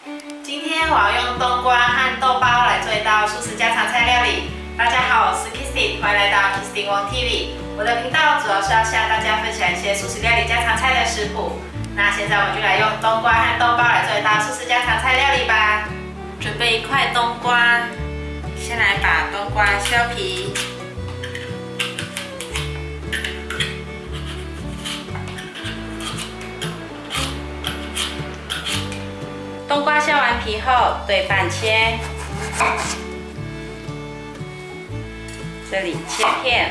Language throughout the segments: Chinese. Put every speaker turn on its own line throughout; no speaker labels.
今天我要用冬瓜和豆包来做一道素食家常菜料理。大家好，我是 Kisty， 欢迎来到 Kisty Wong TV。我的频道主要是要向大家分享一些素食料理家常菜的食谱。那现在我们就来用冬瓜和豆包来做一道素食家常菜料理吧。准备一块冬瓜，先来把冬瓜削皮。 冬瓜削完皮后对半切，这里切片，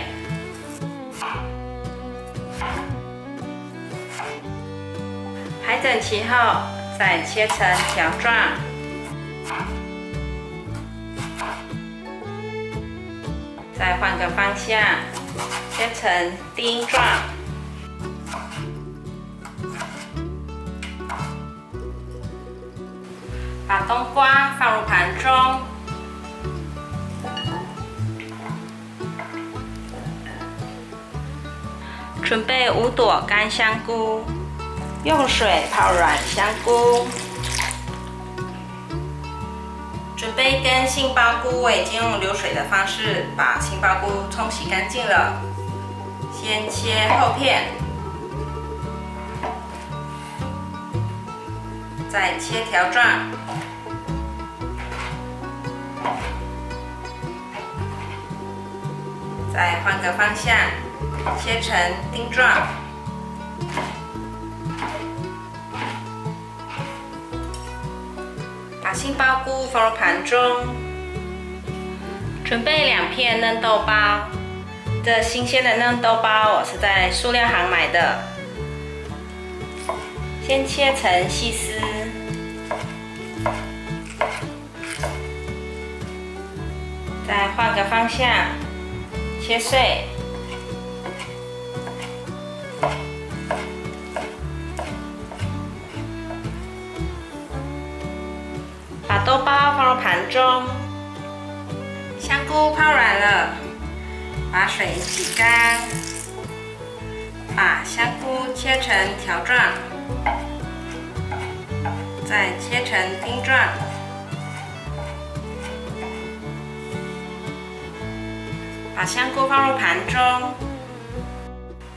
排整齐后再切成条状，再换个方向，切成丁状。 把冬瓜放入盘中，准备5朵干香菇，用水泡软香菇。准备1根杏鲍菇，我已经用流水的方式把杏鲍菇冲洗干净了，先切厚片。 再切条状，再换个方向，切成丁状。把杏鲍菇放入盘中，准备2片嫩豆包。这新鲜的嫩豆包我是在塑料行买的。 先切成细丝，再换个方向切碎，把豆包放入盘中，香菇泡软了，把水挤干，把香菇切成条状。 再切成丁状，把香菇放入盘中，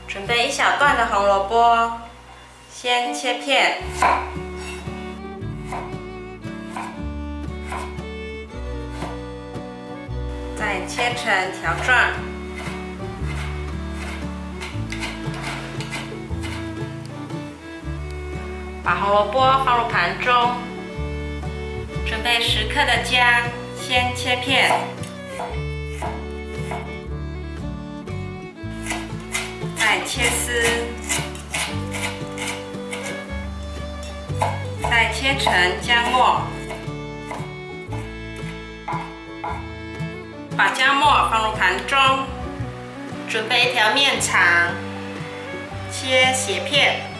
准备1小段的红萝卜，先切片，再切成条状。 把红萝卜放入盘中，准备10克的姜，先切片，再切丝，再切成姜末，把姜末放入盘中，准备1条面肠，切斜片。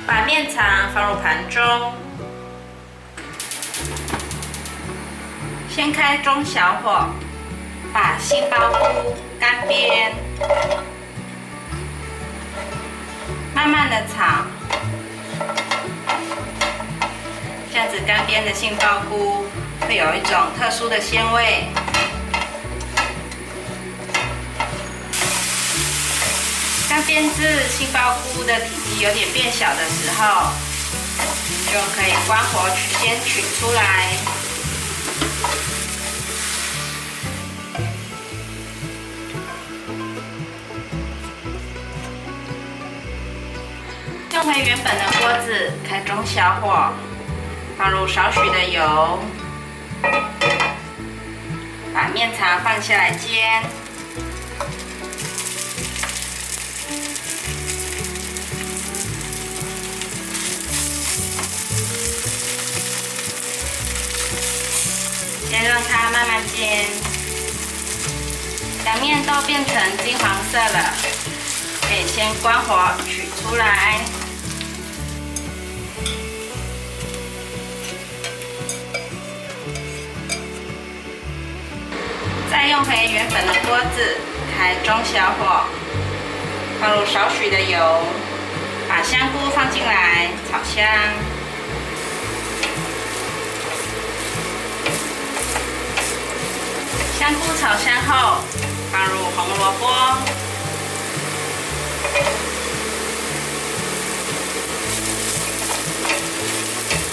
把面肠放入盘中，先开中小火，把杏鲍菇干煸，慢慢的炒，这样子干煸的杏鲍菇会有一种特殊的鲜味。 刚煸至杏鲍菇的体积有点变小的时候，就可以关火先取出来。用回原本的锅子，开中小火，放入少许的油，把面肠放下来煎。 先让它慢慢煎，两面都变成金黄色了，可以先关火取出来。再用回原本的锅子，开中小火，放入少许的油，把香菇放进来炒香。香菇炒香后，放入红萝卜，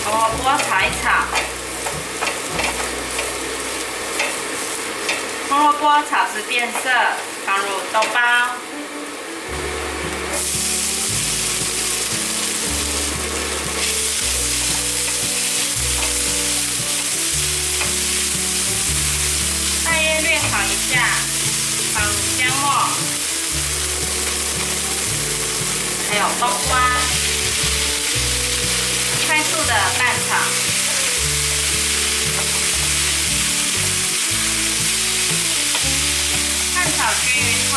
红萝卜炒一炒，红萝卜炒至变色，放入豆包。大约略炒一下，放入姜末，还有冬瓜，快速的拌炒。拌炒均匀后，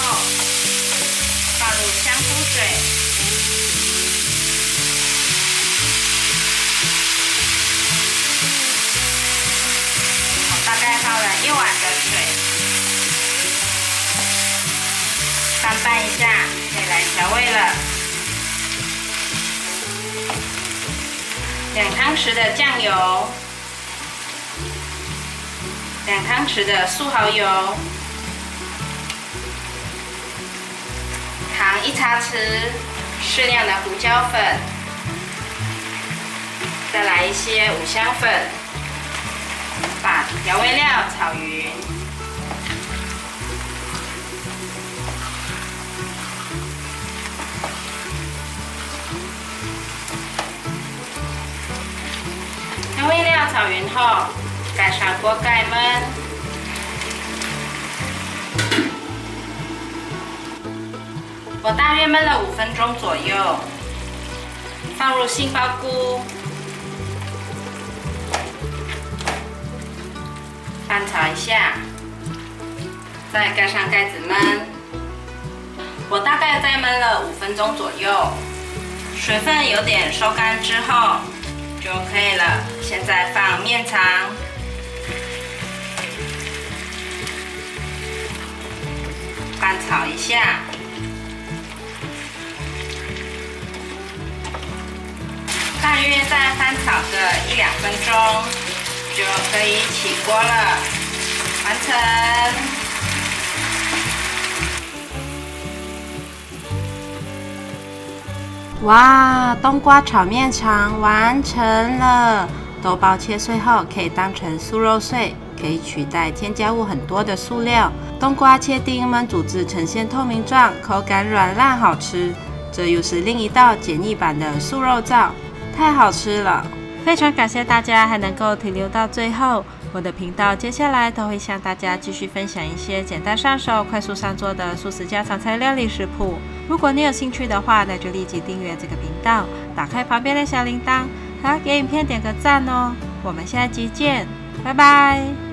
放入香菇水，我大概放了1碗的水，翻拌一下，可以来调味了。2汤匙的酱油，2汤匙的素蚝油，糖1茶匙，适量的胡椒粉，再来一些五香粉，把调味料炒匀。调味料炒匀后，盖上锅盖焖。我大约焖了5分钟左右，放入杏鲍菇，翻炒一下，再盖上盖子焖。我大概再焖了5分钟左右，水分有点收干之后就可以了。现在放面肠，翻炒一下。大约再翻炒个1-2分钟，就可以起锅了，完成。
哇，冬瓜炒面肠完成了！豆包切碎后可以当成素肉碎，可以取代添加物很多的素料。冬瓜切丁焖煮至呈现透明状，口感软烂好吃。这又是另一道简易版的素肉燥，太好吃了！非常感谢大家还能够停留到最后。我的频道接下来都会向大家继续分享一些简单上手、快速上桌的素食家常菜料理食谱。如果你有兴趣的话，那就立即订阅这个频道，打开旁边的小铃铛，还要给影片点个赞哦。我们下集见，拜拜。